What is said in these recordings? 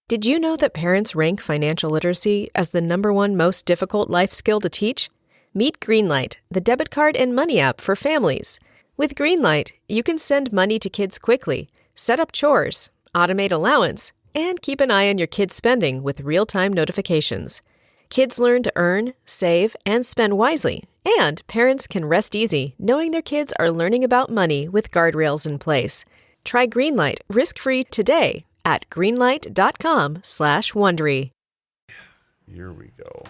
Did you know that parents rank financial literacy as the #1 most difficult life skill to teach? Meet Greenlight, the debit card and money app for families. With Greenlight, you can send money to kids quickly, set up chores, automate allowance, and keep an eye on your kids' spending with real-time notifications. Kids learn to earn, save, and spend wisely, and parents can rest easy knowing their kids are learning about money with guardrails in place. Try Greenlight risk-free today at greenlight.com/Wondery. Here we go.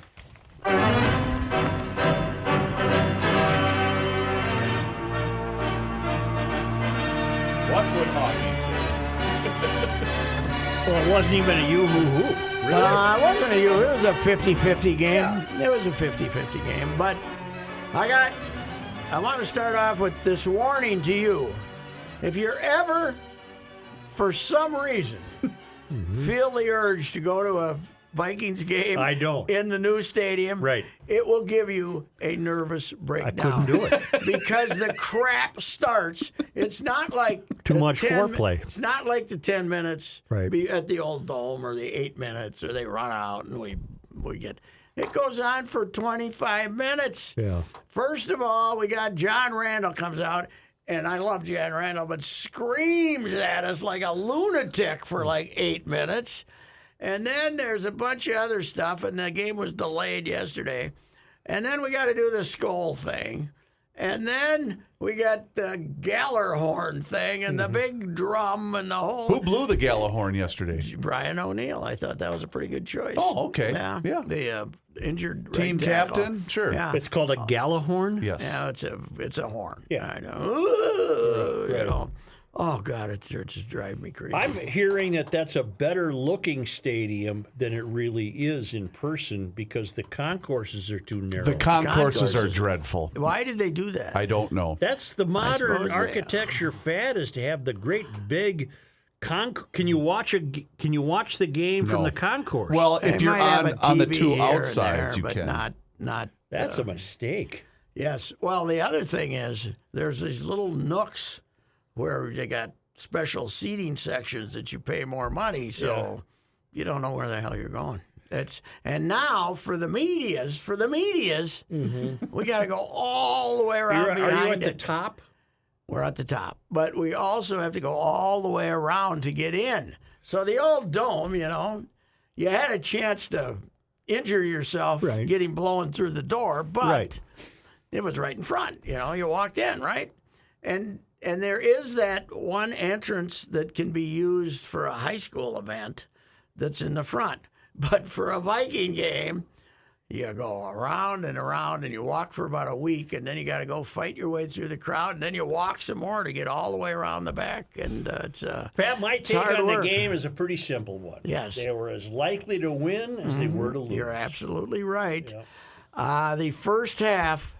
What would Augie say? Well, it wasn't even a you-hoo-hoo. Really? It wasn't a you. It was a 50-50 game. Yeah. It was a 50-50 game. But I want to start off with this warning to you. If you're ever, for some reason, feel the urge to go to a Vikings game I don't. in the new stadium, Right. It will give you a nervous breakdown. I couldn't do it. Because the crap starts. It's not like Too much foreplay. It's not like the 10 minutes Right. at the old Dome or the 8 minutes or they run out and we get. It goes on for 25 minutes. Yeah. First of all, we got John Randall comes out. And I love John Randall, but screams at us like a lunatic for like 8 minutes. And then there's a bunch of other stuff, and the game was delayed yesterday. And then we got to do the skull thing. And then we got the Gallarhorn thing and the big drum and the whole... Who blew the Galahorn yesterday? Brian O'Neill. I thought that was a pretty good choice. Oh, okay. Yeah. Yeah. The injured Team right tackle. captain? Sure. Yeah. It's called a Galahorn? Yes. Yeah, it's a horn. Yeah. I know. Ooh, Right. You know. Oh God, it just drives me crazy. I'm hearing that that's a better looking stadium than it really is in person because the concourses are too narrow. The concourses are Concourses. dreadful. Why did they do that? I don't know. That's the modern suppose they- architecture fad is to have the great big Can you watch the game from No. the concourse? Well, They if you're might have a on the TV two here and outsides, there, you but can. Not. that's a mistake. Yes. Well, the other thing is there's these little nooks where they got special seating sections that you pay more money, so you don't know where the hell you're going. And now for the medias, we got to go all the way around behind Are you at the it. top? We're at the top, but we also have to go all the way around to get in. So the old Dome, you had a chance to injure yourself Right. getting blown through the door, but Right. it was right in front. You walked in, right? And there is that one entrance that can be used for a high school event that's in the front. But for a Viking game, you go around and around and you walk for about a week, and then you got to go fight your way through the crowd, and then you walk some more to get all the way around the back. And Pat, my take hard on work. the game is a pretty simple one. Yes. They were as likely to win as they were to lose. You're absolutely right. The first half,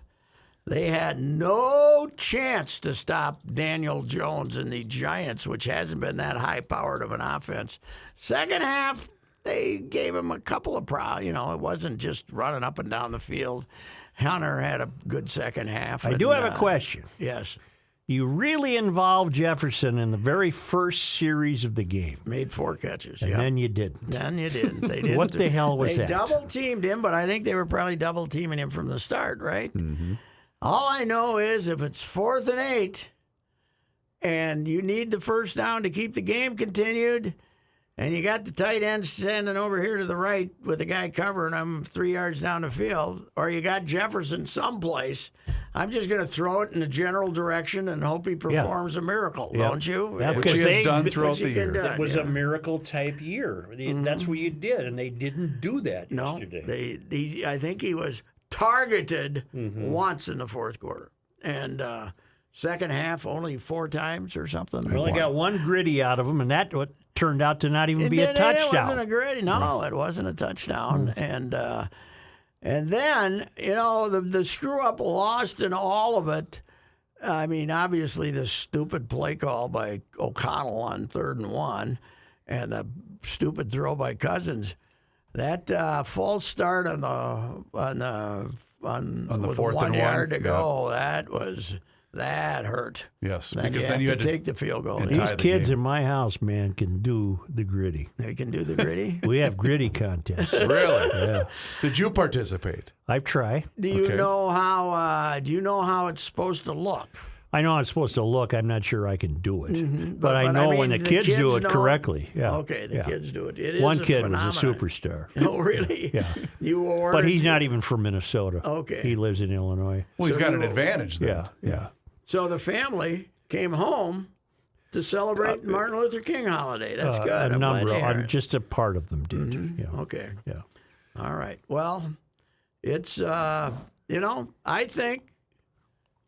they had no chance to stop Daniel Jones and the Giants, which hasn't been that high-powered of an offense. Second half, they gave him a couple of it wasn't just running up and down the field. Hunter had a good second half. I do have a question. Yes. You really involved Jefferson in the very first series of the game, Made 4 catches. and then you didn't. Then you didn't. They didn't. What the hell was that? They double-teamed him, but I think they were probably double-teaming him from the start, right? Mm-hmm. All I know is if it's 4th and 8 and you need the first down to keep the game continued and you got the tight end standing over here to the right with the guy covering him 3 yards down the field, or you got Jefferson someplace, I'm just going to throw it in the general direction and hope he performs a miracle, don't you? Yeah, Which because he has they- done throughout which the he can year. do. It was a miracle type year. That's what you did, and they didn't do that No, yesterday. I think he was targeted once in the fourth quarter. And second half, only 4 times or something. We only got one gritty out of him, and that turned out to not even be a It wasn't touchdown. a gritty. No, it wasn't a touchdown. And then, the screw-up lost in all of it. I mean, obviously, the stupid play call by O'Connell on 3rd and 1 and the stupid throw by Cousins. That false start on the On the with 4th and 1 1, yard to go. That was That hurt. Yes, Then because you then have you to had to take the field goal. and Yeah. These tie the kids game. in my house, man, can do the gritty. They can do the gritty. We have gritty contests. Really? Yeah, Did you participate? I try. Do you Okay. know how? Do you know how it's supposed to look? I know I'm supposed to look. I'm not sure I can do it, But- but I but know I when the mean, kids do it know- correctly. Yeah. Okay, the yeah. kids do it. It is One a kid was a phenomenon. superstar. Oh, really? Yeah. You ordered. But he's not even from Minnesota. Okay. He lives in Illinois. Well, he's So got you- an advantage then. Yeah, yeah. So the family came home to celebrate Martin Luther King holiday. That's good. A I'm glad number, to hear it. just a part of them did. Yeah. Okay. Yeah. All right. Well, it's I think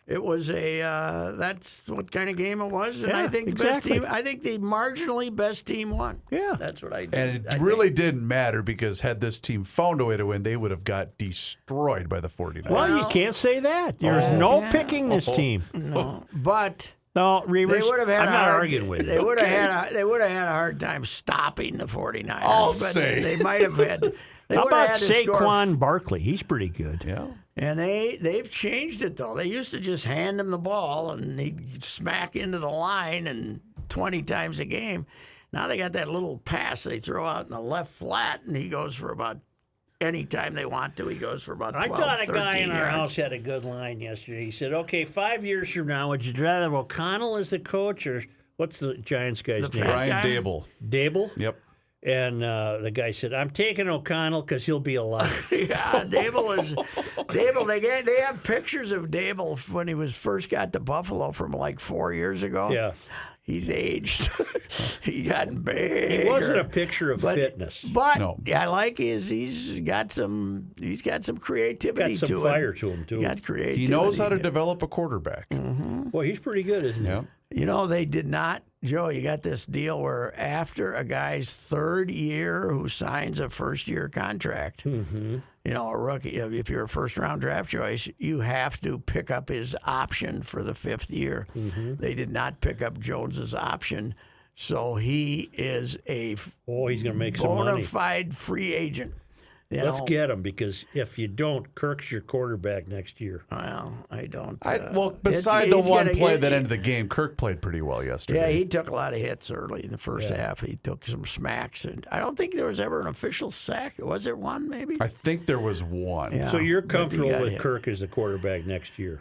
it was that's what kind of game it was, and I Yeah, think the best exactly. team. I think the marginally best team won. Yeah. That's what I did. And I it really didn't matter because had this team found a way to win, they would have got destroyed by the 49ers. Well, you can't say that. There's no picking this team. no, but. No, Reavers, They would have had I'm a not hard, arguing with you. They would have had a hard time stopping the 49ers. I'll but say. they might have had. They How would have about had to score. Saquon Barkley? He's pretty good. Yeah. And they've changed it though. They used to just hand him the ball and he'd smack into the line and 20 times a game. Now they got that little pass they throw out in the left flat and he goes for about any time they want to. He goes for about 12, I thought a 13 guy in our yards. house had a good line yesterday. He said, "Okay, 5 years from now, would you rather have O'Connell as the coach or what's the Giants guy's The name? fat Brian guy? Dable. Dable?" Yep. And the guy said, "I'm taking O'Connell because he'll be alive." Yeah, Dable. They have pictures of Dable when he was first got to Buffalo from like 4 years ago. Yeah. He's aged. He got big. He wasn't a picture of fitness. But No. I like he's got some creativity Got some to fire it. to him, too. He got creativity. He knows how to develop a quarterback. Boy, he's pretty good, isn't he? Yeah. You know, they did not, Joe, you got this deal where after a guy's third year who signs a first-year contract, you know, a rookie, if you're a first-round draft choice, you have to pick up his option for the fifth year. They did not pick up Jones's option, so he is a Oh, he's going to make some bona money. fide free agent. You Let's know, get him because if you don't, Kirk's your quarterback next year. Well, I don't. Well, beside it's- the he's one gonna- play it- that ended the game, Kirk played pretty well yesterday. Yeah, he took a lot of hits early in the first half. He took some smacks, and I don't think there was ever an official sack. Was there one, maybe? I think there was one. Yeah. So you're but he comfortable got with hit. Kirk as the quarterback next year?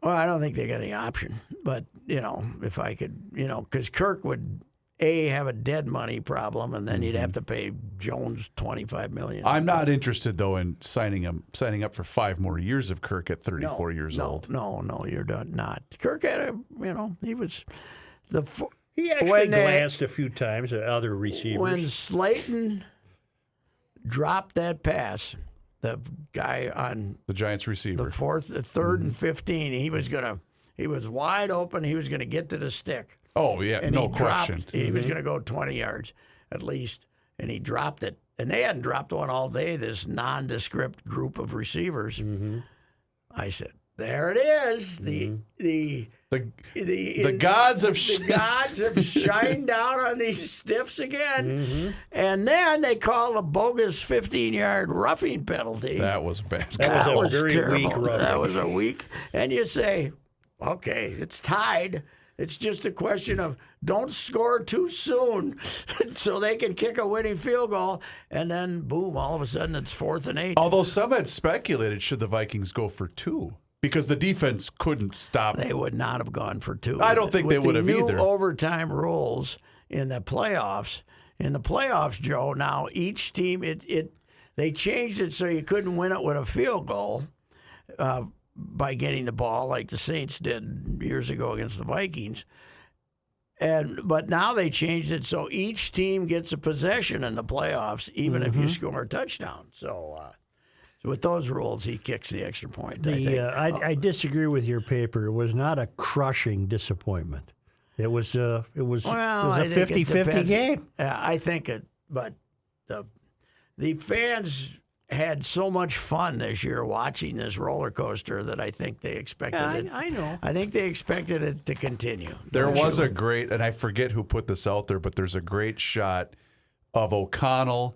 Well, I don't think they got any option. But, you know, if I could, you know, because Kirk would, have a dead money problem, and then you'd have to pay Jones $25 million. I'm not interested though in signing up for 5 more years of Kirk at 34 years old. No, you're not. Kirk had a, you know, he was the. He actually When they- glanced a few times at other receivers. When Slayton dropped that pass, the guy on The Giants receiver. the third and 15, he was wide open. He was going to get to the stick. Oh yeah, And no he dropped, question. He was going to go 20 yards at least, and he dropped it. And they hadn't dropped one all day, this nondescript group of receivers. I said, there it is. The gods have the gods have shined down on these stiffs again. And then they called a bogus 15-yard roughing penalty. That was bad. That was a very terrible. weak roughing. That was a weak. And you say, okay, it's tied. It's just a question of don't score too soon so they can kick a winning field goal. And then, boom, all of a sudden it's 4th and 8. Although some had speculated should the Vikings go for 2 because the defense couldn't stop. They would not have gone for 2. I don't think they would have With the either. new overtime rules in the playoffs, Joe, now each team, they changed it so you couldn't win it with a field goal by getting the ball like the Saints did years ago against the Vikings. But now they changed it so each team gets a possession in the playoffs, even if you score a touchdown. So with those rules, he kicks the extra point. I think. I disagree with your paper. It was not a crushing disappointment. It was a I think it 50-50 depends. game. Yeah, I think it, but the fans had so much fun this year watching this roller coaster that I think they expected it. I know. I think they expected it to continue. There Don't was you? a great, and I forget who put this out there, but there's a great shot of O'Connell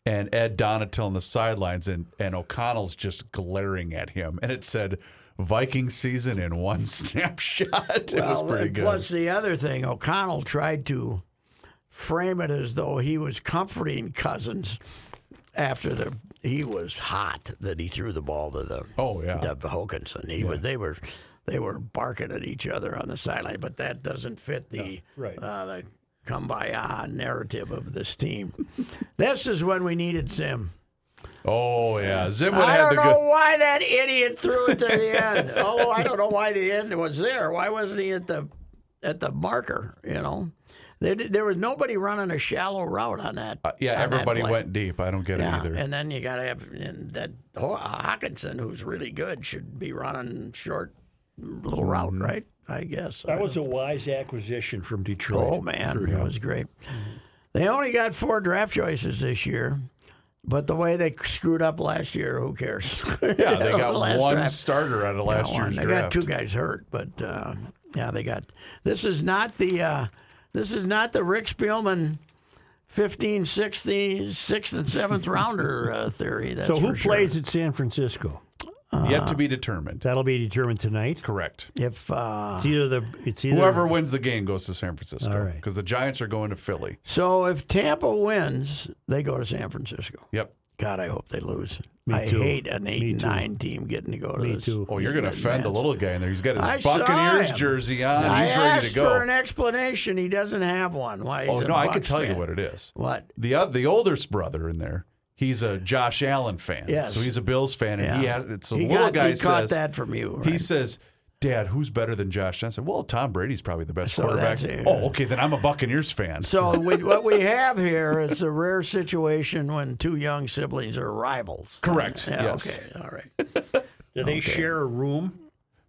and Ed Donatil on the sidelines, and O'Connell's just glaring at him. And it said, Viking season in one snapshot. It was pretty good. Plus the other thing, O'Connell tried to frame it as though he was comforting Cousins after he was hot that he threw the ball to the Hokinson. They were barking at each other on the sideline, but that doesn't fit the kumbaya narrative of this team. This is when we needed Zim. Oh, yeah. Zim would I have don't the know good. why that idiot threw it to the end. Although I don't know why the end was there. Why wasn't he at the marker? There was nobody running a shallow route on that. Everybody went deep. I don't get it either. And then you got to have that Hawkinson, who's really good, should be running short little route, right? I guess. That was a wise acquisition from Detroit. Oh, man. It was great. They only got 4 draft choices this year. But the way they screwed up last year, who cares? Yeah, they got one starter out of last year's draft. They got 2 guys hurt, but they got. This is not the Rick Spielman 15, 16, 6th and 7th rounder theory. That's so who for plays sure. at San Francisco? Yet to be determined. That'll be determined tonight. Correct. If it's either Whoever wins the game goes to San Francisco. All right. Because the Giants are going to Philly. So if Tampa wins, they go to San Francisco. Yep. God, I hope they lose. Me too. I hate an 8-9 team getting to go to this. too. Oh, you're going to offend the little guy in there. He's got his I saw Buccaneers him. jersey on. I He's ready asked to go. for an explanation. He doesn't have one. Why? Oh, He's a no, I Bucs can tell you fan. what it is. What? The oldest brother in there, he's a Josh Allen fan. Yes. So he's a Bills fan. And Yeah. the little guy caught says, that from you. Right? he says, Dad, who's better than Josh Allen? I said, well, Tom Brady's probably the best So quarterback. that's it. Oh, okay, then I'm a Buccaneers fan. So what we have here is a rare situation when 2 young siblings are rivals. Correct. Yeah, Yes. Okay. All right. Do they share a room?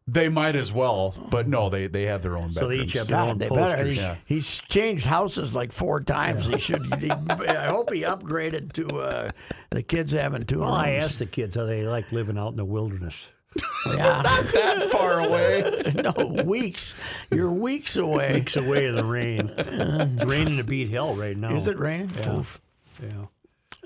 They might as well, but no, they have their own bedrooms. So they each have their God, own they better. posters. He's changed houses like 4 times. He should. I hope he upgraded to the kids having 2 Well, rooms. I asked the kids how they like living out in the wilderness. Yeah. that far away. No, weeks. You're weeks away. Weeks away in the rain. It's raining to beat hell right now. Is it raining? Yeah. Oof.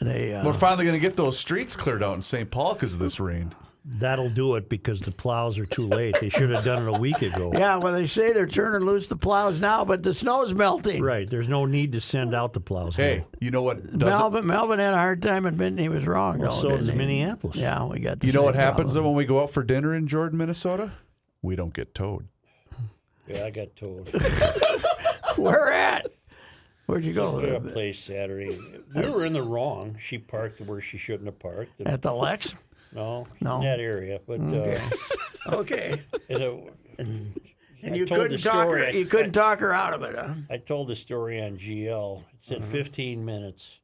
Yeah. We're finally going to get those streets cleared out in St. Paul because of this rain. That'll do it because the plows are too late. They should have done it a week ago. Yeah, well, they say they're turning loose the plows now, but the snow's melting. Right. There's no need to send out the plows. Hey, now. you know what? Melvin had a hard time admitting he was wrong. Well, though, so didn't does he? Minneapolis. Yeah, we got the You know same what happens problem. when we go out for dinner in Jordan, Minnesota? We don't get towed. Yeah, I got told. Where at? Where'd you go? We got a place Saturday. We were in the wrong. She parked where she shouldn't have parked. At the Lex? No, No. in that area. But Okay. and And you couldn't talk her. You couldn't talk her out of it, huh? I told the story on GL. It said 15 minutes,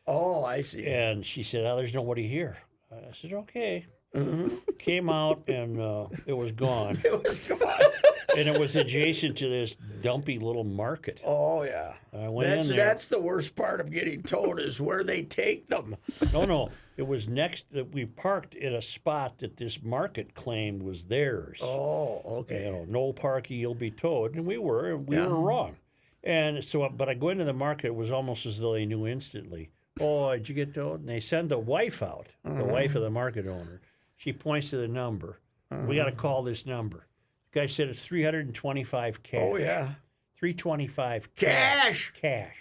Oh, I see. and she said, "Oh, there's nobody here." I said, "Okay." Came out and it was gone. It was gone. And it was adjacent to this dumpy little market. Oh yeah. I went in there. That's the worst part of getting towed is where they take them. No. It was next that we parked at a spot that this market claimed was theirs. Oh, okay. You know, no parking, you'll be towed. And we were wrong. And so, but I go into the market, it was almost as though they knew instantly. Oh, did you get towed? And they send the wife out, the wife of the market owner. She points to the number. We got to call this number. The guy said it's $325 cash. Oh yeah. $325 Cash. Cash.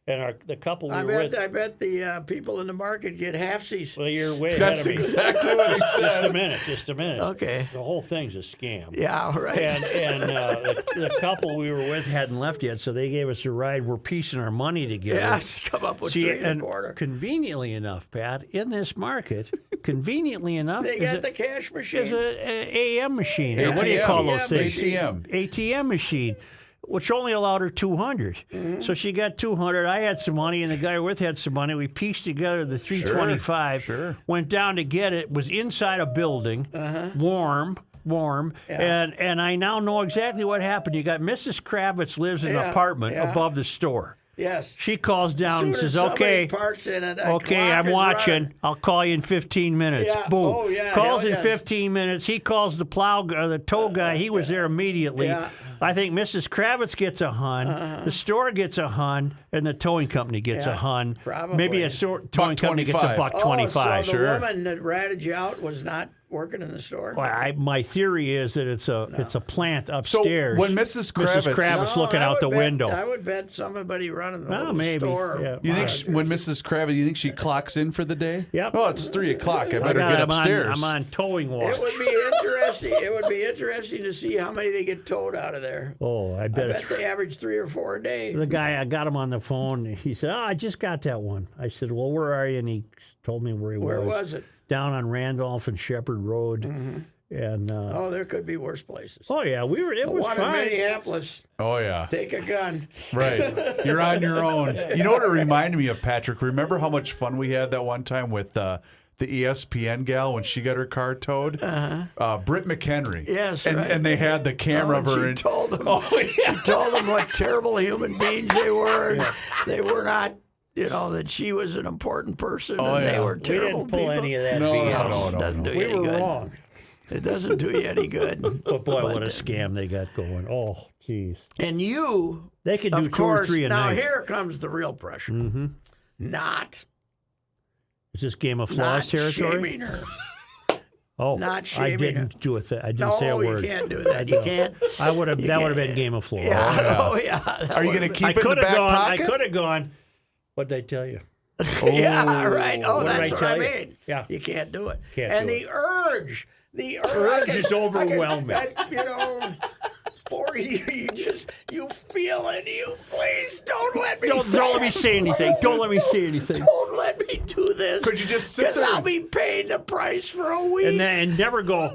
And the couple we I were bet. with. I bet the people in the market get halfsies. Well, you're way ahead That's of me. exactly what he said. Just a minute. Okay. The whole thing's a scam. Yeah. Right. And the couple we were with hadn't left yet, so they gave us a ride. We're piecing our money together. yeah. Just come up with See, 3 and $2. conveniently enough, Pat, in this market, conveniently enough, They got the cash is machine. a AM machine. Or what do you ATM. call those things? ATM. ATM machine, which only allowed her 200. So she got 200. I had some money, and the guy we're with had some money. We pieced together the 325. Sure. Went down to get it. Was inside a building, warm. And I now know exactly what happened. You got Mrs. Kravitz lives in an apartment above the store. Yes. She calls down and Soon as says, somebody "Okay, parks in it, a okay, clock I'm is watching. running. I'll call you in 15 minutes." Yeah. Boom. Oh, yeah. Calls Hell in yes. 15 minutes. He calls the tow guy. He was there immediately. Yeah. I think Mrs. Kravitz gets a hun, the store gets a hun, and the towing company gets a hun. Probably. Maybe a towing company gets a $1.25. So the woman that ratted you out was not working in the store? Well, my theory is that it's a plant upstairs. So when Mrs. Kravitz looking out the window. I would bet somebody running the store. Yeah. You think when Mrs. Kravitz, you think she clocks in for the day? Yep. Oh, it's 3:00. I better get upstairs. I'm on towing watch. It would be interesting. It would be interesting to see how many they get towed out of there. Oh, I bet they average 3 or 4 a day. The guy, I got him on the phone. He said, "Oh, I just got that one." I said, "Well, where are you?" And he told me where he was. Where was it? Down on Randolph and Shepherd Road. And there could be worse places. Oh yeah, It was one fine. in Minneapolis. Oh yeah. Take a gun. Right. You're on your own. You know what it reminded me of, Patrick? Remember how much fun we had that one time with the ESPN gal when she got her car towed? Britt McHenry. Yes, and, right. And they had the camera of her. She told them. She told them what terrible human beings they were. Yeah. They were not. That she was an important person and they were We terrible didn't pull people. any of that No, BS. no. Doesn't do you We any were good. wrong. It doesn't do you any good. But boy, what a scam they got going. Oh, jeez. And you, They could do of 2 or course, 3 a now night. here comes the real pressure. Mm-hmm. Not Is this Game of Flaws territory? shaming her. Oh, not shaming I didn't do it. I didn't No, say a you word. can't do that. You can't. I would have. That would have been Game of Flaws. Yeah. Oh, yeah. Are you going to keep I it in could the have back gone. pocket? I could have gone. What'd they tell you? Yeah, right. Oh, What did I that's what tell I you? mean. Yeah. You can't do it. Can't and do the urge. The urge is overwhelming. For you feel it. You please don't let me. Don't let me say anything. Don't let me say anything. Don't let me do this. Could you just sit Because there? I'll be paying the price for a week. And never go.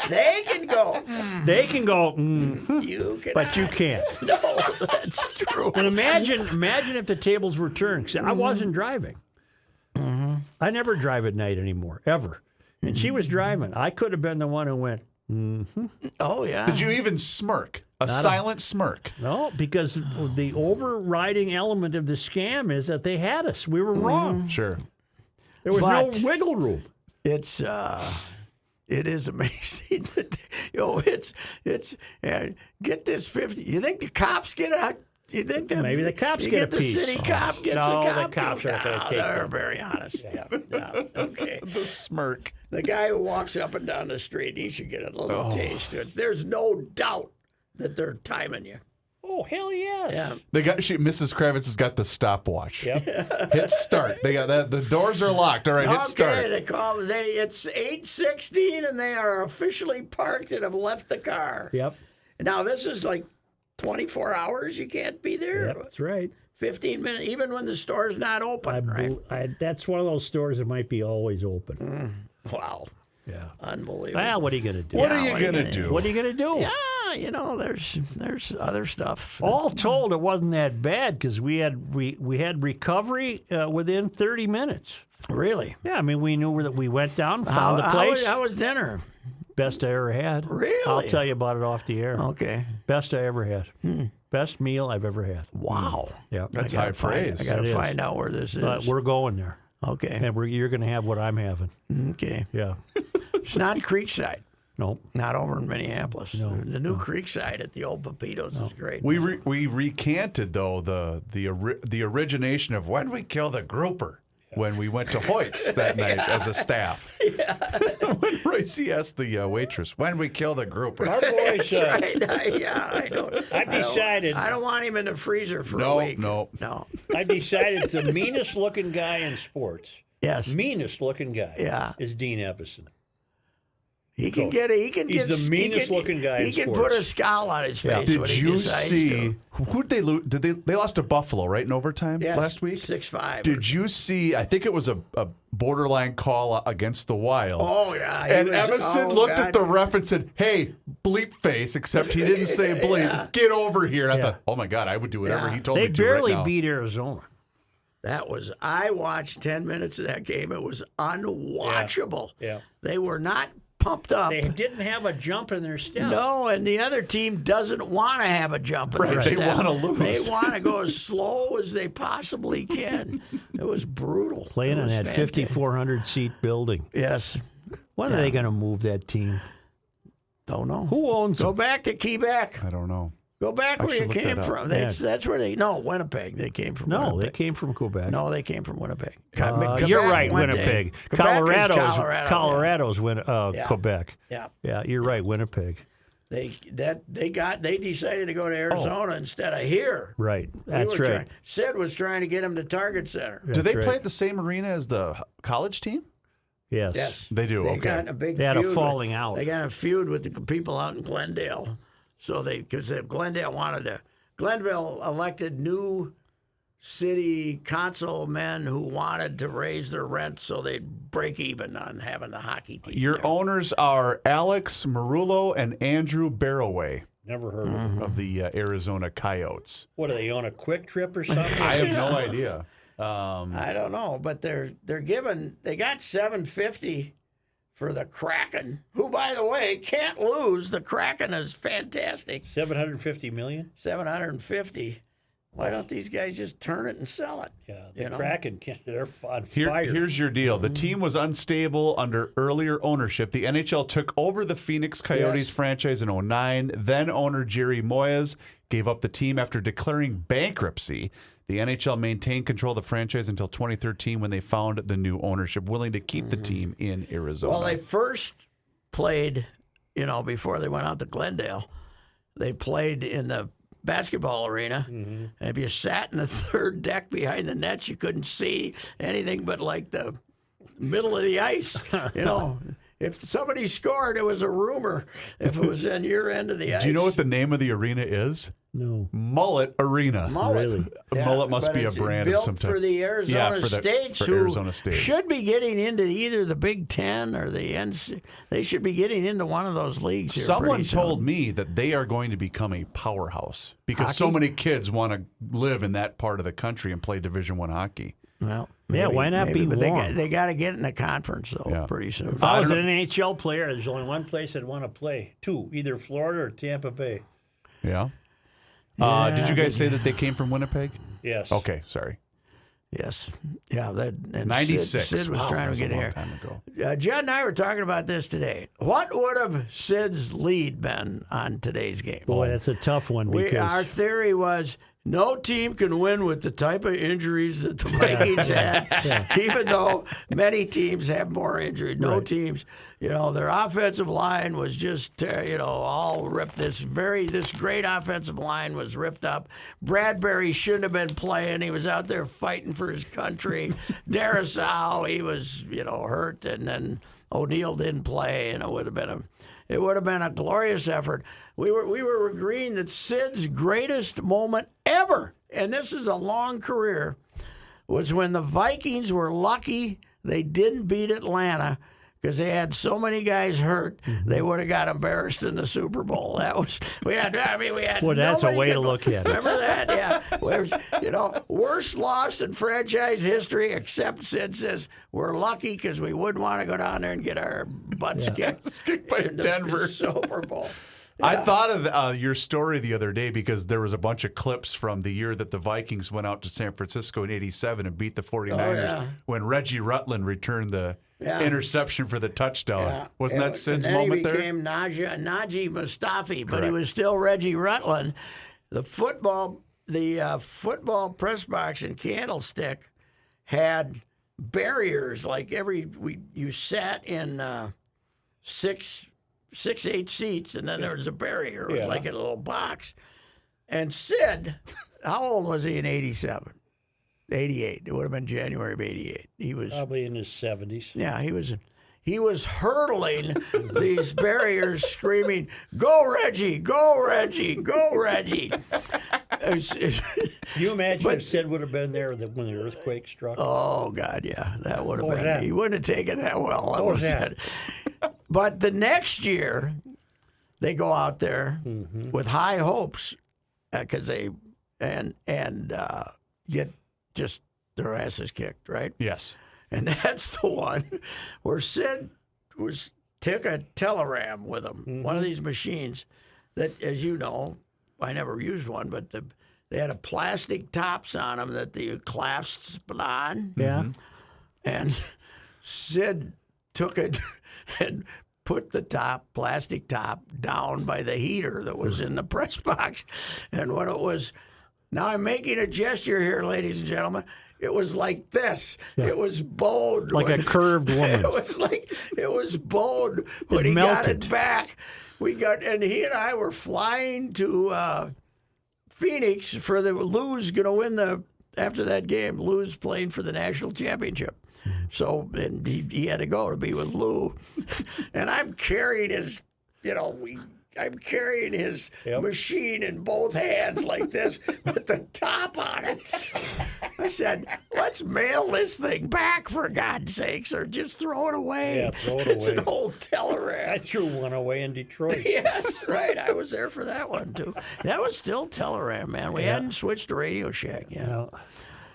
They can go. They can go. You can. But you can't. No, that's true. And imagine if the tables were turned. 'Cause I wasn't driving. I never drive at night anymore, ever. And she was driving. I could have been the one who went, Oh yeah. Did you even smirk? A silent smirk. no, because the overriding element of the scam is that they had us. We were wrong. Sure. There was But- no wiggle room. It's it is amazing that get this 50. You think the cops get out? You think that Maybe the cops you get a the piece. city cop gets No, a the cop? cops aren't gonna take They're them. very honest. Yeah. Okay. The smirk. The guy who walks up and down the street, he should get a little taste. There's no doubt that they're timing you. Oh, hell yes. Yeah. Mrs. Kravitz has got the stopwatch. Yep. Hit start. They got that. The doors are locked. All right, hit start. Okay, it's 8:16 and they are officially parked and have left the car. Yep. Now this is like 24 hours. You can't be there. Yep. That's right. 15 minutes, even when the store's not open. Right? That's one of those stores that might be always open. Wow. Yeah. Unbelievable. Well, what are you going to do? What are you going to do? What are you going to do? Yeah, there's other stuff. All told, it wasn't that bad because we had recovery within 30 minutes. Really? Yeah, I mean, we knew that we went down, found the place. How was dinner? Best I ever had. Really? I'll tell you about it off the air. Okay. Best I ever had. Best meal I've ever had. Wow. Yeah. That's high praise. I got It to is. find out where this is. But we're going there. Okay. And you're going to have what I'm having. Okay. Yeah. It's not Creekside. No. Not over in Minneapolis. No. The new Creekside at the old Pepitos is great. We recanted though the origination of when we kill the grouper when we went to Hoyt's that night as a staff. Yeah. When Reusse asked the waitress, when we kill the grouper. Our boys, Right. I don't. I've decided. I don't want him in the freezer for a No, week. no. I've decided the meanest looking guy in sports. Yes. Meanest looking guy. Yeah. Is Dean Evison. He can get it. He can He's get. the meanest looking guy He in can sports. put a scowl on his face. Did when he you decides see to. who'd they lose? They lost to Buffalo right in overtime Yes, last week? 6-5. Did you see? I think it was a borderline call against the Wild. Oh yeah. And Emerson looked at the ref and said, "Hey, bleep face," except he didn't say bleep. Yeah. Get over here. And I thought, "Oh my God, I would do whatever he told They me to barely right now." beat Arizona. I watched 10 minutes of that game. It was unwatchable. Yeah. They were not pumped up. They didn't have a jump in their step. No, and the other team doesn't want to have a jump in Right, their they step. wanna lose. They want to go as slow as they possibly can. It was brutal. Playing It in was that fantastic. 5,400 seat building. Yes. When are they going to move that team? Don't know. Who owns Go them? back to Quebec. I don't know. Go back where you should look came that up. from. Yeah. That's where Winnipeg. They came from No, they Winnipeg. came from Quebec. No, they came from Winnipeg. You're right, went to- Winnipeg. Quebec is Colorado's Colorado, Colorado's Quebec. Yeah. Yeah, you're right, Winnipeg. They decided to go to Arizona instead of here. Right, We that's were right. Sid was trying to get him to Target Center. Do they That's play right. at the same arena as the college team? Yes. Yes, They do, They okay. got in a big. They had a feud falling out. They got in a feud with the people out in Glendale, so because Glendale Glenville elected new city council men who wanted to raise their rent so they'd break even on having the hockey team. Your there. owners are Alex Marullo and Andrew Barroway Never heard Mm-hmm. of them. of the Arizona Coyotes. What, do they own a Quick Trip or something? I have no idea. I don't know, but they got $750 for the Kraken, who, by the way, can't lose. The Kraken is fantastic. $750 million? $750. Why don't these guys just turn it and sell it? Yeah, the You know? Kraken, they're on fire. Here's your deal. The team was unstable under earlier ownership. The NHL took over the Phoenix Coyotes Yes. franchise in 2009. Then owner Jerry Moyes gave up the team after declaring bankruptcy. The NHL maintained control of the franchise until 2013 when they found the new ownership willing to keep the team in Arizona. Well, they first played, before they went out to Glendale, they played in the basketball arena. And if you sat in the third deck behind the nets, you couldn't see anything but like the middle of the ice. If somebody scored, it was a rumor if it was in your end of the ice. Do you know what the name of the arena is? No. Mullet Arena. Mullet. Really? Mullet must but be a it's brand of built some type. for the Arizona States, for who Arizona State. should be getting into either the Big Ten or the NC. They should be getting into one of those leagues. Here Someone pretty soon. told me that they are going to become a powerhouse because so many kids want to live in that part of the country and play Division I hockey. Well, Yeah, why not be but warm? they got to get in the conference though Yeah. pretty soon. If I was an NHL player, there's only one place I'd want to play. Two, either Florida or Tampa Bay. Yeah. Did you guys say that they came from Winnipeg? Yes. Okay, sorry. Yes, yeah. That and 96. Sid was Wow, trying that to was get a long here. time ago. Judd and I were talking about this today. What would have Sid's lead been on today's game? Boy, that's a tough one Our because theory was no team can win with the type of injuries that the Vikings had, even though many teams have more injuries. No teams, their offensive line was just, all ripped. This great offensive line was ripped up. Bradbury shouldn't have been playing. He was out there fighting for his country. Darrisaw, he was, hurt, and then O'Neill didn't play, and it would have been a glorious effort. We were agreeing that Sid's greatest moment ever, and this is a long career, was when the Vikings were lucky they didn't beat Atlanta because they had so many guys hurt. They would have got embarrassed in the Super Bowl. We had. Well, that's a nobody way to could- look at it. Remember that? Yeah. Worst loss in franchise history, except Sid says we're lucky because we wouldn't want to go down there and get our butts kicked by in the Denver. Super Bowl. I thought of your story the other day because there was a bunch of clips from the year that the Vikings went out to San Francisco in '87 and beat the 49ers when Reggie Rutland returned the interception for the touchdown. Yeah. Wasn't that Sid's and then moment he there? became Najee Mustafi, but he Correct. was still Reggie Rutland. The football press box in Candlestick had barriers like you sat in 8 seats, and then there was a barrier. It was like in a little box. And Sid, how old was he in '87? 88. It would have been January of '88. He was probably in his 70s. Yeah, he was hurdling these barriers, screaming, "Go Reggie! Go Reggie! Go Reggie!" Can you imagine if Sid would have been there when the earthquake struck? Oh God, yeah, that would have What was been. that? He wouldn't have taken that well. What was that? But the next year, they go out there with high hopes because they get just their asses kicked, right? Yes. And that's the one where Sid took a telegram with him, one of these machines that, as you know, I never used one, but they had a plastic tops on them that you clasped on. Yeah. And Sid took it and put the plastic top down by the heater that was in the press box. And when it was, now I'm making a gesture here, ladies and gentlemen. It was like this. Yeah. It was bowed. Like a curved woman. It was bowed when he got it back. And he and I were flying to Phoenix for Lou's going to win after that game. Lou's playing for the national championship. So, and he had to go to be with Lou. And I'm carrying his, machine in both hands like this with the top on it. I said, let's mail this thing back for God's sakes, or just throw it away. Yeah, throw it It's away. an old Telegram. I threw one away in Detroit. Yes, right. I was there for that one, too. That was still Telegram, man. We hadn't switched to Radio Shack yet.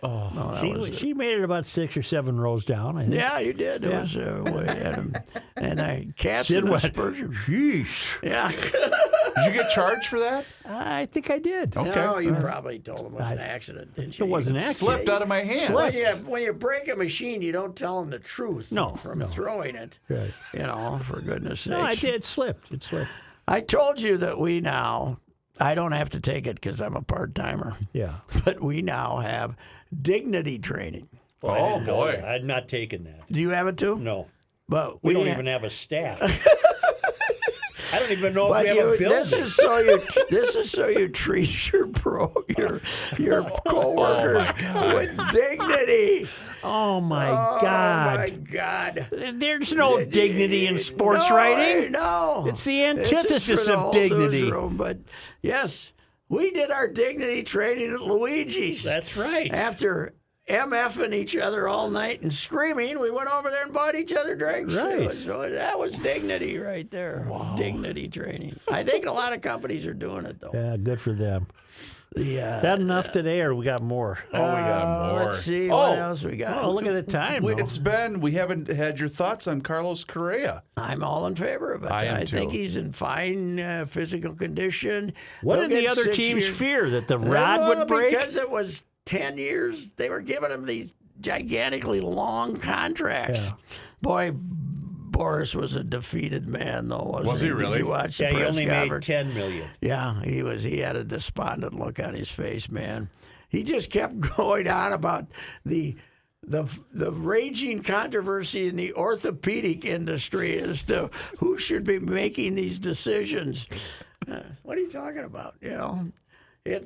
Well, No, she made it about 6 or 7 rows down, I think. yeah, you did. It was way ahead of him. And I cast Sid an went, aspersion. sheesh. Yeah. Did you get charged for that? I think I did. Okay. No, you probably told him it was an accident, didn't you? It was an accident. Slipped out of my hands. When you break a machine, you don't tell them the truth from throwing it. Right. For goodness sakes. No, I did. It slipped. It slipped. I told you that we now, I don't have to take it because I'm a part-timer, Yeah. but we now have dignity training. Well, I Oh, didn't know boy. that. I'd not taken that. Do you have it too? No. But We don't even have a staff. I don't even know if But we have a building. this is so you treat your coworkers with dignity. Oh, my Oh God. my God! There's no dignity in sports No, writing. No, It's the This is antithesis for the of whole dignity. newsroom, but yes, we did our dignity training at Luigi's. That's right. After MFing each other all night and screaming, we went over there and bought each other drinks. Right. So that was dignity right there. Wow. Dignity training. I think a lot of companies are doing it, though. Yeah, good for them. Yeah. That enough today, or we got more? Oh, we got more. Let's see what else we got. Oh, look at the time. though. We haven't had your thoughts on Carlos Correa. I'm all in favor of it. I am, think too. he's in fine physical condition. What He'll did the get other 6 teams years. fear? That the rod Well, would break? Because it was 10 years. They were giving him these gigantically long contracts. Yeah. Boy, Boris was a defeated man, though, wasn't Was he Did really? you watch the Yeah, he press only made conference? $10 million. Yeah, he was. He had a despondent look on his face, man. He just kept going on about the raging controversy in the orthopedic industry as to who should be making these decisions. What are you talking about?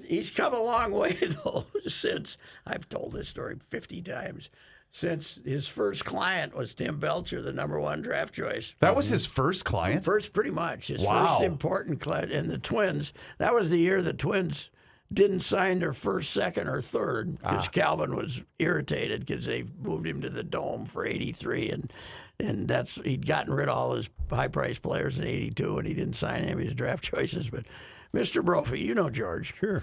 He's come a long way, though, since I've told this story 50 times. Since his first client was Tim Belcher, the #1 draft choice. That was his first client? Pretty much. His Wow. first important client. And the Twins, that was the year the Twins didn't sign their first, second, or third because Calvin was irritated because they moved him to the Dome for 83. And he'd gotten rid of all his high-priced players in 82, and he didn't sign any of his draft choices. But Mr. Brophy, you know George. Sure.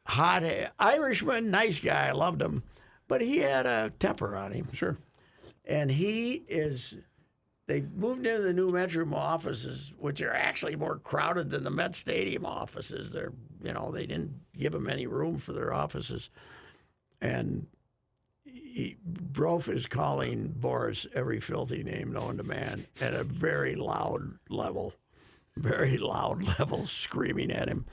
Hot Irishman, nice guy, I loved him. But he had a temper on him. Sure. And they moved into the new Metro offices, which are actually more crowded than the Met Stadium offices. They didn't give him any room for their offices. And Brof is calling Boris every filthy name known to man at a very loud level, screaming at him.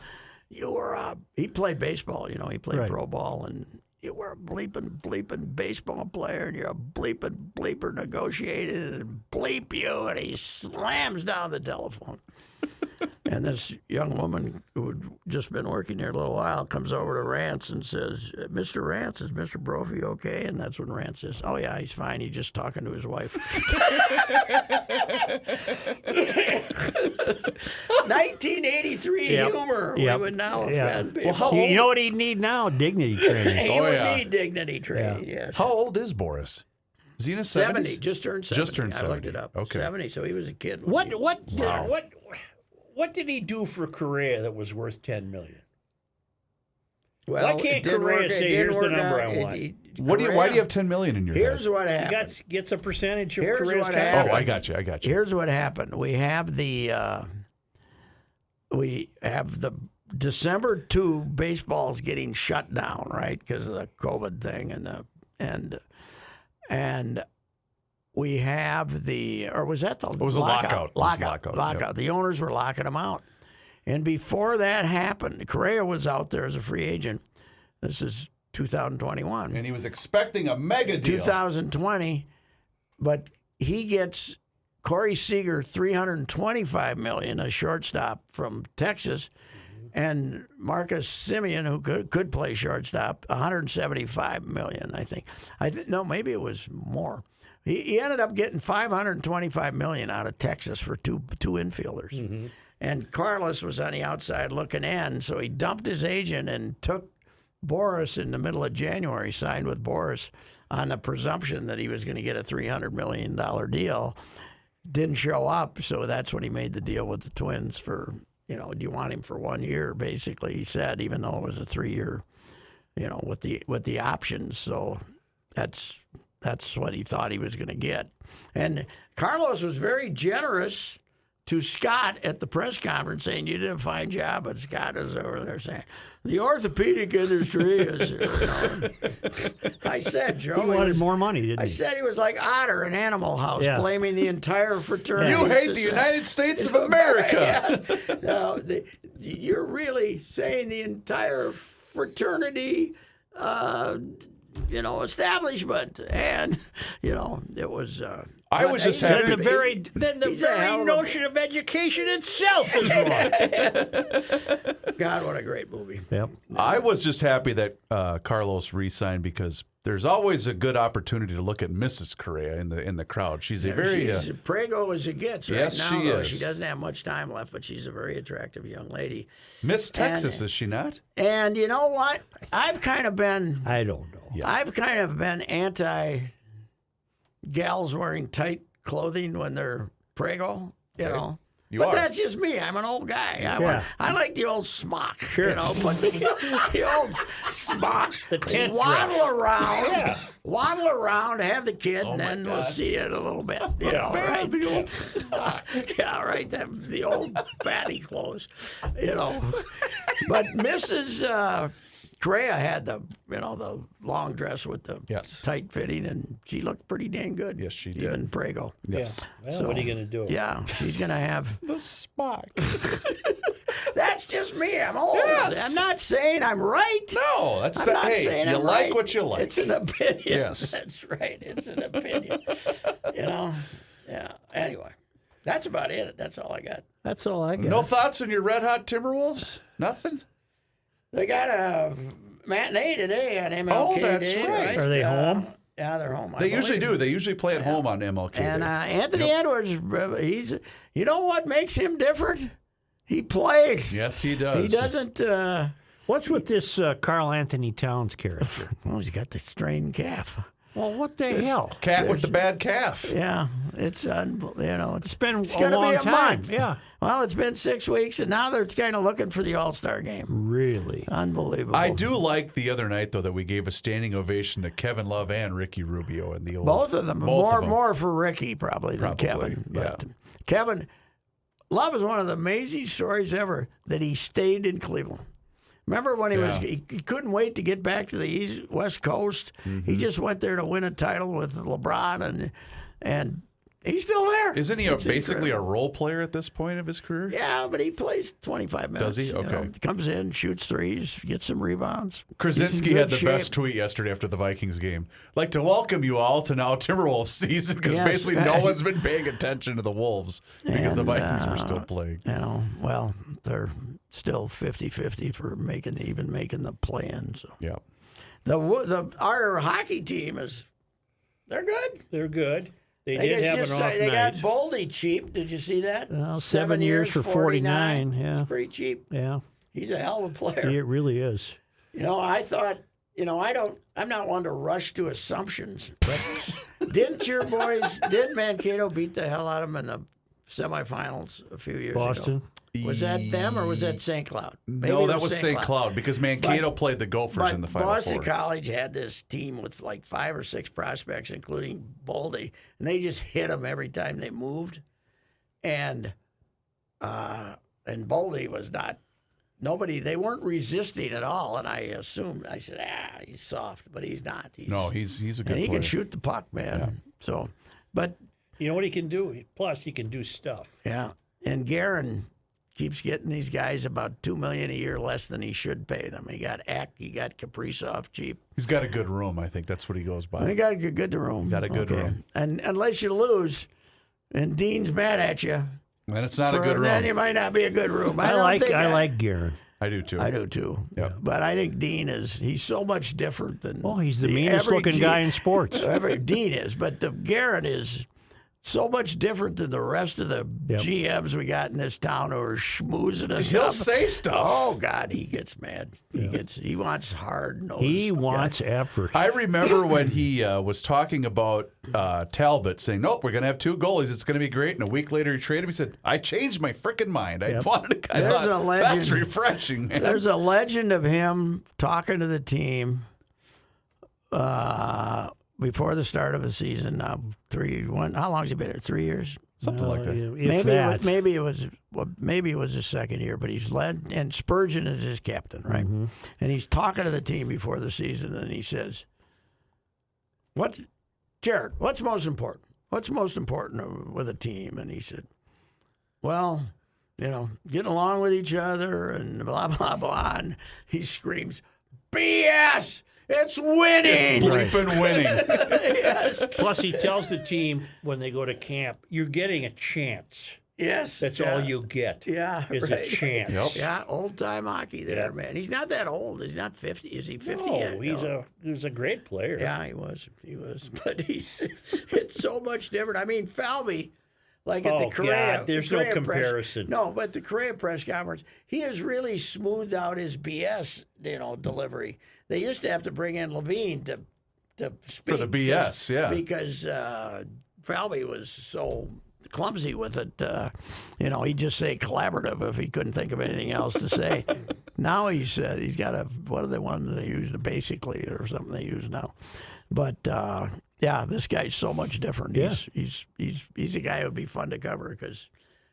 He played baseball, he played Right. pro ball, and you were a bleeping baseball player, and you're a bleeper negotiated, and bleep you, and he slams down the telephone. And this young woman who had just been working there a little while comes over to Rance and says, Mr. Rance, is Mr. Brophy okay? And that's when Rance says, oh, yeah, he's fine. He's just talking to his wife. 1983 humor. Yep. We would now Yeah. offend people. You know what he'd need now? Dignity training. He would yeah. need dignity training, yes. How old is Boris? Is he in his 70, 70s? just turned 70. Just turned I looked 70. it up. Okay. 70, so he was a kid. when What did he do for Correa that was worth $10 million? Well, Why can't it didn't Correa work- it say, didn't "Here's the work number out." I want"? Why do you have $10 million in your Here's head? what He happened. gets a percentage of Here's Correa's what contract. happened. Oh, I got you. Here's what happened. We have the December 2 baseball's getting shut down, right, because of the COVID thing, and we have or was that the It was a lockout. It was a lockout. Lockout. The owners were locking them out. And before that happened, Correa was out there as a free agent. This is 2021. And he was expecting a mega deal. 2020, but he gets Corey Seager $325 million, a shortstop from Texas, and Marcus Semien, who could play shortstop, $175 million, I think. No, maybe it was more. He ended up getting $525 million out of Texas for two infielders. Mm-hmm. And Carlos was on the outside looking in, so he dumped his agent and took Boris in the middle of January, signed with Boris on the presumption that he was going to get a $300 million deal. Didn't show up, so that's when he made the deal with the Twins for, do you want him for 1 year, basically, he said, even though it was a 3-year, with the options. So that's what he thought he was going to get. And Carlos was very generous to Scott at the press conference saying, you did a fine job, but Scott was over there saying, the orthopedic industry is, I said, Joe. He wanted more money, didn't he? I said he was like Otter in Animal House, blaming the entire fraternity. You hate the United States of America. Yes. No, you're really saying the entire fraternity, establishment. And, it was... I was just happy. The very notion of education itself is wrong. God, what a great movie. Yep. I was just happy that Carlos re-signed because there's always a good opportunity to look at Mrs. Correa in the crowd. She's she's prego as it gets right yes, now. She is. She doesn't have much time left, but she's a very attractive young lady. Miss Texas, is she not? And you know what? I've kind of been... I don't know. Yeah. I've kind of been anti... gals wearing tight clothing when they're prego, But that's just me. I'm an old guy. I like the old smock, sure. But the old smock, waddle around, have the kid, and then we'll see it a little bit. Right? The old smock. Yeah, right. The old fatty clothes, But Mrs. Correa had the long dress with the tight fitting, and she looked pretty dang good. Yes, she did. Even prego. Yes. Yeah. Well, what are you going to do? Yeah, she's going to have... the smock. That's just me. I'm old. Yes. I'm not saying I'm right. No, that's I'm not saying you I'm like right. what you like. It's an opinion. Yes. That's right. It's an opinion. Yeah. Anyway, that's about it. That's all I got. That's all I got. No thoughts on your Red Hot Timberwolves? Nothing? They got a matinee today on MLK Oh, that's Day, right. Are they home? Yeah, they're home. They usually do. They usually play at home on MLK And Day. Anthony Edwards, he's. You know what makes him different? He plays. Yes, he does. He doesn't. What's with this Carl Anthony Towns character? Well, he's got the strained calf. Well, what the hell? Cat with the bad calf. Yeah, it's it's been it's a gonna long be a time. month. Yeah. Well, it's been 6 weeks, and now they're kind of looking for the All-Star game. Really? Unbelievable. I do like the other night, though, that we gave a standing ovation to Kevin Love and Ricky Rubio in the old. Both of them. More for Ricky probably than Kevin. Yeah. But Kevin Love is one of the amazing stories ever that he stayed in Cleveland. Remember when he couldn't wait to get back to the West Coast. Mm-hmm. He just went there to win a title with LeBron, and he's still there. Isn't he basically a role player at this point of his career? Yeah, but he plays 25 minutes. Does he? Okay. Comes in, shoots threes, gets some rebounds. Krasinski had the best tweet yesterday after the Vikings game. Like to welcome you all to now Timberwolves season because basically no one's been paying attention to the Wolves because the Vikings were still playing. Well, they're still 50-50 for making the play-in. So. Yeah. Our hockey team they're good. They're good. They did have an off night. They got Boldy cheap. Did you see that? Well, 7 years for 49. Yeah. It's pretty cheap. Yeah. He's a hell of a player. It really is. I thought, I'm not one to rush to assumptions, but didn't Mankato beat the hell out of them in the semifinals a few years Boston. ago? Was that them or was that St. Cloud? No, that was St. Cloud because Mankato played the Gophers in the Final Boston Four. College had this team with like 5 or 6 prospects, including Boldy, and they just hit them every time they moved. And Boldy was not nobody. They weren't resisting at all, and I said, he's soft, but he's not. He's a good and he player. can shoot the puck, man. Yeah. So But You know what he can do? Plus, he can do stuff. yeah, and Guerin keeps getting these guys about $2 million a year less than he should pay them. He got he got Kaprizov cheap. He's got a good room. I think that's what he goes by. He got a good room. Got a good room. And unless you lose, and Dean's mad at you, And it's not a good then room. it might not be a good room. I like Guerin. I do too. I do too. Yeah. But I think he's so much different than. Oh, he's the meanest looking guy in sports. Every Dean is, but the Guerin is so much different than the rest of the GMs we got in this town who are schmoozing us He'll up. say stuff. Oh God, he gets mad. He wants hard nose. He wants effort. I remember when he was talking about Talbot, saying, "Nope, we're going to have 2 goalies. It's going to be great." And a week later, he traded him. He said, "I changed my freaking mind. I wanted to." There's a legend. That's refreshing, man. There's a legend of him talking to the team before the start of the season. How long has he been here? 3 years. Something like that. Maybe it was his second year, but he's led, and Spurgeon is his captain, right? Mm-hmm. And he's talking to the team before the season, and he says, Jared, what's most important? What's most important with a team?" And he said, "Well, get along with each other and blah, blah, blah." And he screams, "BS! It's winning!" Bleeping winning. Yes. Plus, he tells the team when they go to camp, "You're getting a chance. Yes. That's all you get. Yeah, is right. a chance." Yep. Yeah, old-time hockey there, man. He's not that old. He's not 50. Is he 50 yet? No, he's a great player. Yeah, he was. But it's so much different. I mean, Falvey, like at the Correa. God, there's the Correa no comparison. No, but the Correa press conference, he has really smoothed out his BS, delivery. They used to have to bring in Levine to speak. For the BS, yeah. Because Falvey was so clumsy with it. He'd just say collaborative if he couldn't think of anything else to say. Now he's got what are the ones they use, basically, or something they use now. But this guy's so much different. Yeah. He's a guy who would be fun to cover because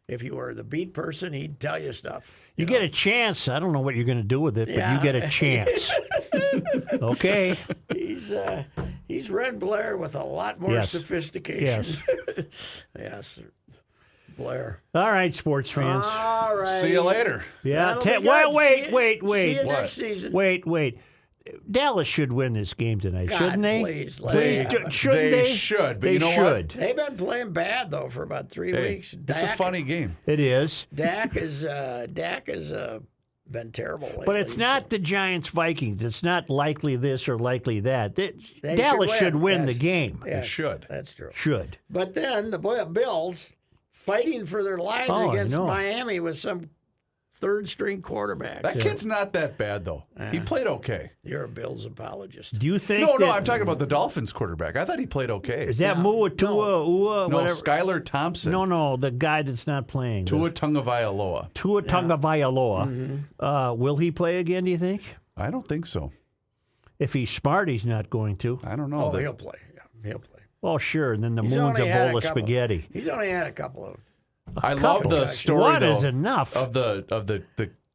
if you were the beat person, he'd tell you stuff. You get a chance. I don't know what you're going to do with it, but you get a chance. Okay. He's Red Blair with a lot more sophistication. Yes. Yes, Blair. All right, sports fans. All right. See you later. Yeah. That'll be good. Wait. See you What? next season. Wait. Dallas should win this game tonight, God, shouldn't they? please, let it happen. Shouldn't They they? should, but they you know what? should. They've been playing bad though for about 3 Hey, weeks. it's a funny game. It is. Dak has been terrible lately. But it's not the Giants Vikings. It's not likely this or likely that. They Dallas should win Yes. the game. Yes, They should. That's true. Should. But then the Bills fighting for their lives Oh, I against know. Miami with some third-string quarterback. That kid's not that bad, though. He played okay. You're a Bills apologist. Do you think No, that, I'm talking about the Dolphins quarterback. I thought he played okay. is that Tua, No, whatever? Skylar Thompson. No, the guy that's not playing. Tua Tagovailoa. Tua Tagovailoa. Mm-hmm. Will he play again, do you think? I don't think so. If he's smart, he's not going to. I don't know. Oh, he'll play. Yeah, he'll play. Oh, sure. And then the He's moon's only a had bowl of couple- spaghetti. He's only had a couple of. I love the story One though is enough. of the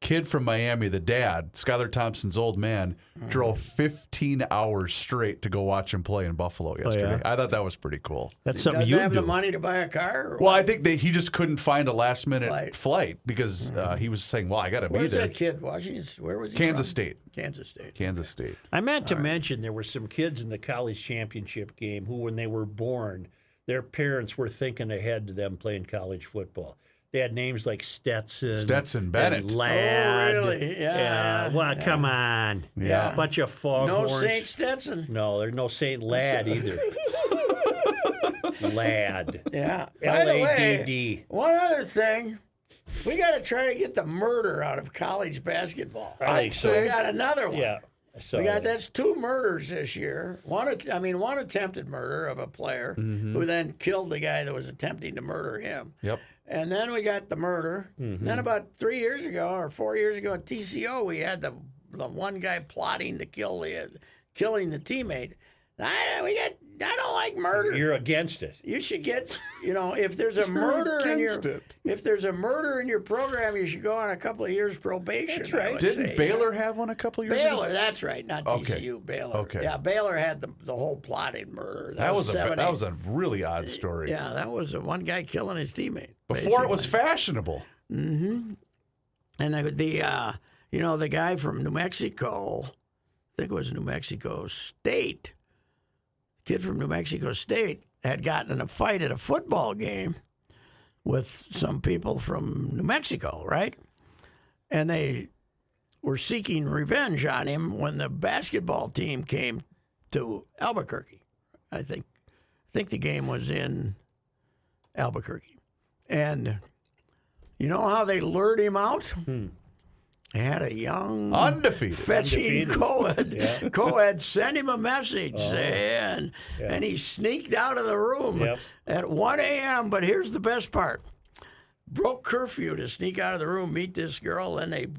kid from Miami, the dad, Skylar Thompson's old man, drove 15 hours straight to go watch him play in Buffalo yesterday. yeah? I thought that was pretty cool. That's Does something he you have do. the money to buy a car? Or Well, what? I think he just couldn't find a last minute flight because he was saying, "Well, I got to be Where's there." that kid? Washington? Where was he? Kansas from? State. Kansas State. Kansas State. I meant to mention there were some kids in the college championship game who, when they were born, their parents were thinking ahead to them playing college football. They had names like Stetson Bennett. and Ladd. Oh, really? Yeah. Well, come on. Yeah. Bunch of No foghorns. Saint Stetson. No, there's no Saint Ladd either. Ladd. Yeah. By the way, Ladd. one other thing. We got to try to get the murder out of college basketball. I think so. We got another one. Yeah. So That's 2 murders this year. One attempted murder of a player who then killed the guy that was attempting to murder him. Yep. And then we got the murder. Then about 3 years ago or 4 years ago at TCO, we had the one guy plotting to killing the teammate. We got I don't like murder. You're against it. You should get, if there's a murder if there's a murder in your program, you should go on a couple of years probation. That's right. Didn't Baylor have one a couple years ago? Baylor, that's right, not TCU. Baylor. Okay. Yeah, Baylor had the whole plotted murder. That was a really odd story. Yeah, that was one guy killing his teammate. Before it was fashionable. Mm-hmm. And the guy from New Mexico, I think it was New Mexico State. Kid from New Mexico State had gotten in a fight at a football game with some people from New Mexico, right? And they were seeking revenge on him when the basketball team came to Albuquerque. I think the game was in Albuquerque. And you know how they lured him out? They had a young, undefeated fetching co-ed. Co-ed sent him a message saying, and he sneaked out of the room at 1 a.m. But here's the best part. Broke curfew to sneak out of the room, meet this girl, then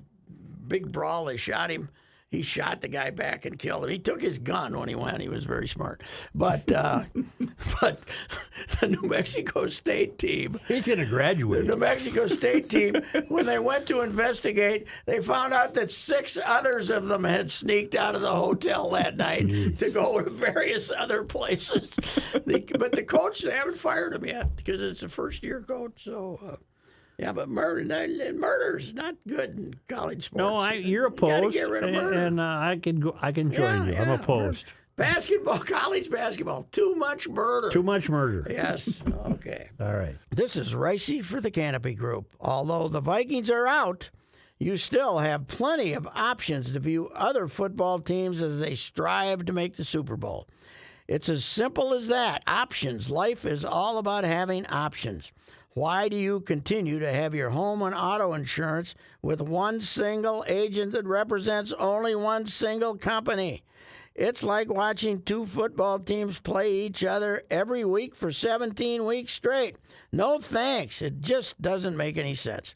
big brawl, they shot him. He shot the guy back and killed him. He took his gun when he went. He was very smart. But the New Mexico State team. He's going to graduate. The New Mexico State team, when they went to investigate, they found out that 6 others of them had sneaked out of the hotel that night to go to various other places. But the coach, they haven't fired him yet because it's a first-year coach. So. Yeah, but murder's not good in college sports. No, you're opposed. You got to get rid of murder. And I can join you. I'm opposed. Basketball, college basketball, too much murder. Too much murder. Yes. Okay. All right. This is Reusse for the Canopy Group. Although the Vikings are out, you still have plenty of options to view other football teams as they strive to make the Super Bowl. It's as simple as that. Options. Life is all about having options. Why do you continue to have your home and auto insurance with one single agent that represents only one single company? It's like watching 2 football teams play each other every week for 17 weeks straight. No thanks. It just doesn't make any sense.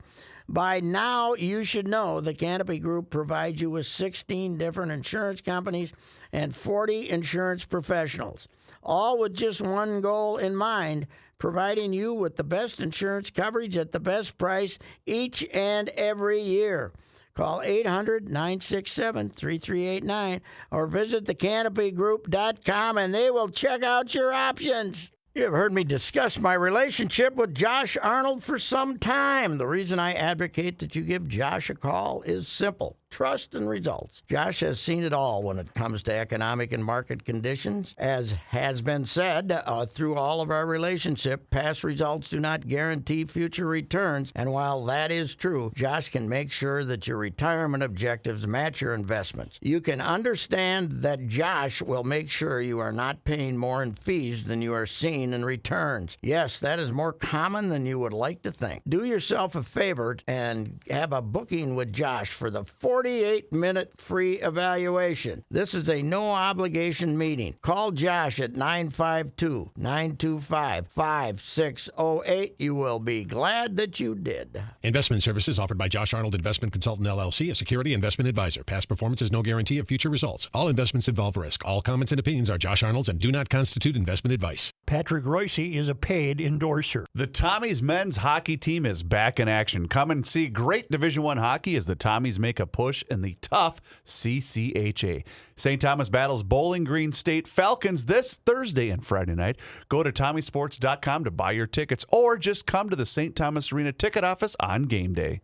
By now, you should know the Canopy Group provides you with 16 different insurance companies and 40 insurance professionals, all with just one goal in mind: providing you with the best insurance coverage at the best price each and every year. Call 800-967-3389 or visit thecanopygroup.com and they will check out your options. You've heard me discuss my relationship with Josh Arnold for some time. The reason I advocate that you give Josh a call is simple: trust and results. Josh has seen it all when it comes to economic and market conditions. As has been said through all of our relationship, past results do not guarantee future returns. And while that is true, Josh can make sure that your retirement objectives match your investments. You can understand that Josh will make sure you are not paying more in fees than you are seeing in returns. Yes, that is more common than you would like to think. Do yourself a favor and have a booking with Josh for the 48-minute free evaluation. This is a no-obligation meeting. Call Josh at 952-925-5608. You will be glad that you did. Investment services offered by Josh Arnold Investment Consultant, LLC, a security investment advisor. Past performance is no guarantee of future results. All investments involve risk. All comments and opinions are Josh Arnold's and do not constitute investment advice. Patrick Reusse is a paid endorser. The Tommies men's hockey team is back in action. Come and see great Division I hockey as the Tommies make a push in the tough CCHA. St. Thomas battles Bowling Green State Falcons this Thursday and Friday night. Go to TommySports.com to buy your tickets or just come to the St. Thomas Arena ticket office on game day.